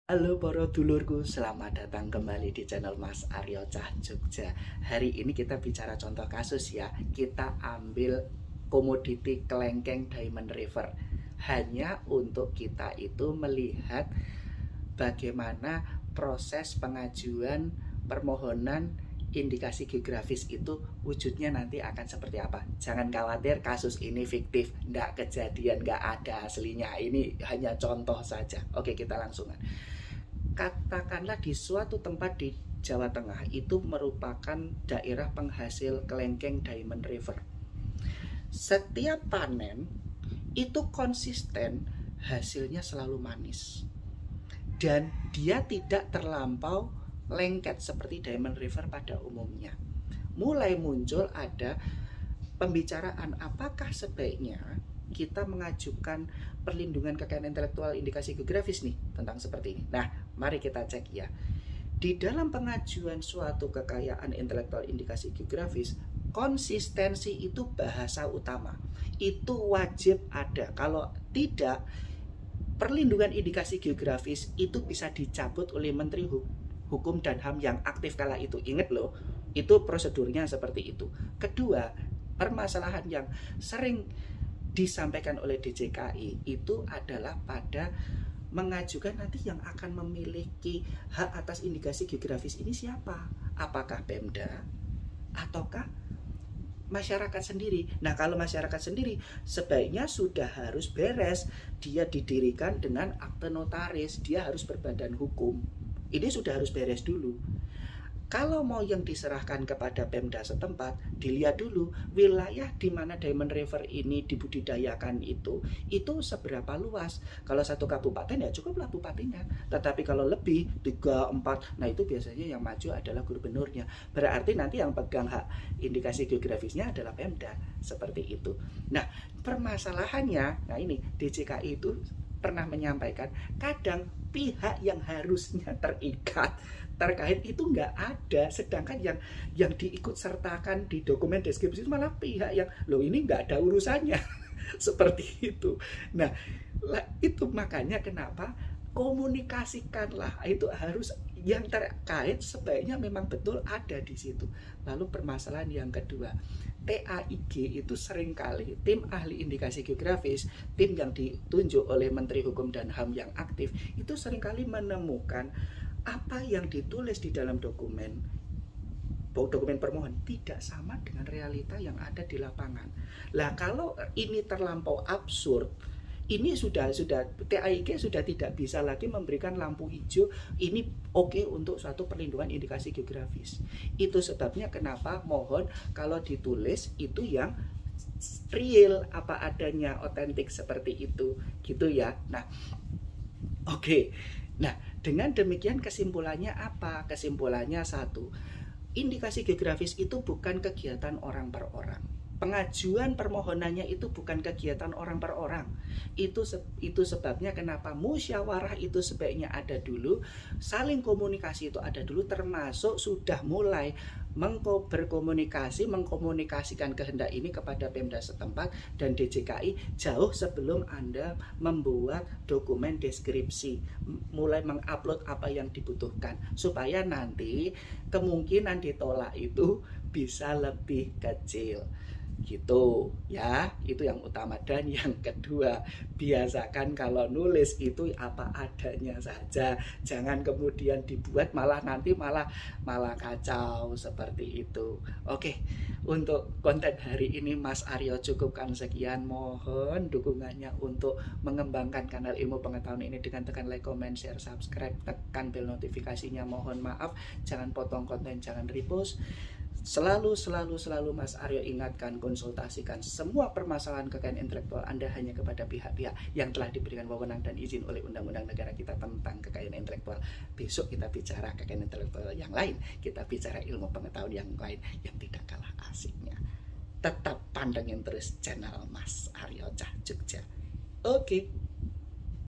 Halo para dulurku, selamat datang kembali di channel Mas Aryo Cah Jogja. Hari ini kita bicara contoh kasus ya. Kita ambil komoditi kelengkeng Diamond River. Hanya untuk kita itu melihat bagaimana proses pengajuan permohonan indikasi geografis itu wujudnya nanti akan seperti apa. Jangan khawatir, kasus ini fiktif, nggak kejadian, nggak ada aslinya. Ini hanya contoh saja. Oke, kita langsungan. Katakanlah di suatu tempat di Jawa Tengah itu merupakan daerah penghasil kelengkeng Diamond River. Setiap panen itu konsisten, hasilnya selalu manis. Dan dia tidak terlampau lengket seperti Diamond River pada umumnya. Mulai muncul ada pembicaraan apakah sebaiknya kita mengajukan perlindungan kekayaan intelektual indikasi geografis nih tentang seperti ini. Nah, mari kita cek ya. Di dalam pengajuan suatu kekayaan intelektual indikasi geografis, konsistensi itu bahasa utama. Itu wajib ada. Kalau tidak, perlindungan indikasi geografis itu bisa dicabut oleh Menteri Hukum dan HAM yang aktif kala itu. Ingat loh, itu prosedurnya seperti itu. Kedua, permasalahan yang sering disampaikan oleh DJKI itu adalah pada mengajukan nanti yang akan memiliki hak atas indikasi geografis ini siapa? Apakah Pemda ataukah masyarakat sendiri? Nah, kalau masyarakat sendiri sebaiknya sudah harus beres. Dia didirikan dengan akte notaris, dia harus berbadan hukum. Ini sudah harus beres dulu. Kalau mau yang diserahkan kepada Pemda setempat, dilihat dulu wilayah di mana Diamond River ini dibudidayakan itu seberapa luas. Kalau satu kabupaten ya cukuplah bupatinya. Tetapi kalau lebih 3, 4, nah itu biasanya yang maju adalah gubernurnya. Berarti nanti yang pegang hak indikasi geografisnya adalah Pemda. Seperti itu. Nah, permasalahannya, nah ini DJKI itu pernah menyampaikan kadang pihak yang harusnya terikat terkait itu nggak ada, sedangkan yang diikut sertakan di dokumen deskripsi itu malah pihak yang loh ini nggak ada urusannya. Seperti itu. Nah, itu makanya kenapa komunikasikanlah, itu harus yang terkait sebaiknya memang betul ada di situ. Lalu permasalahan yang kedua, TAIG itu seringkali tim ahli indikasi geografis, tim yang ditunjuk oleh Menteri Hukum dan HAM yang aktif, itu seringkali menemukan apa yang ditulis di dalam dokumen permohonan tidak sama dengan realita yang ada di lapangan. Lah kalau ini terlampau absurd, ini sudah TAIG sudah tidak bisa lagi memberikan lampu hijau ini oke untuk suatu perlindungan indikasi geografis. Itu sebabnya kenapa mohon kalau ditulis itu yang real, apa adanya, otentik seperti itu gitu ya. Nah, oke. Nah, dengan demikian kesimpulannya apa? Kesimpulannya satu, indikasi geografis itu bukan kegiatan orang per orang. Pengajuan permohonannya itu bukan kegiatan orang per orang. Itu sebabnya kenapa musyawarah itu sebaiknya ada dulu, saling komunikasi itu ada dulu, termasuk sudah mulai mengkomunikasikan kehendak ini kepada Pemda setempat dan DJKI jauh sebelum Anda membuat dokumen deskripsi, mulai mengupload apa yang dibutuhkan supaya nanti kemungkinan ditolak itu bisa lebih kecil. Gitu ya, itu yang utama. Dan yang kedua, biasakan kalau nulis itu apa adanya saja, jangan kemudian dibuat malah nanti malah kacau seperti itu. Oke, untuk konten hari ini Mas Aryo cukupkan sekian. Mohon dukungannya untuk mengembangkan kanal ilmu pengetahuan ini dengan tekan like, comment, share, subscribe, tekan bel notifikasinya. Mohon maaf, jangan potong konten, jangan repost. Selalu Mas Aryo ingatkan, konsultasikan semua permasalahan kekayaan intelektual Anda hanya kepada pihak-pihak yang telah diberikan wewenang dan izin oleh undang-undang negara kita tentang kekayaan intelektual. Besok kita bicara kekayaan intelektual yang lain, kita bicara ilmu pengetahuan yang lain yang tidak kalah asiknya. Tetap pandangin terus channel Mas Aryo Cah Jogja. Oke.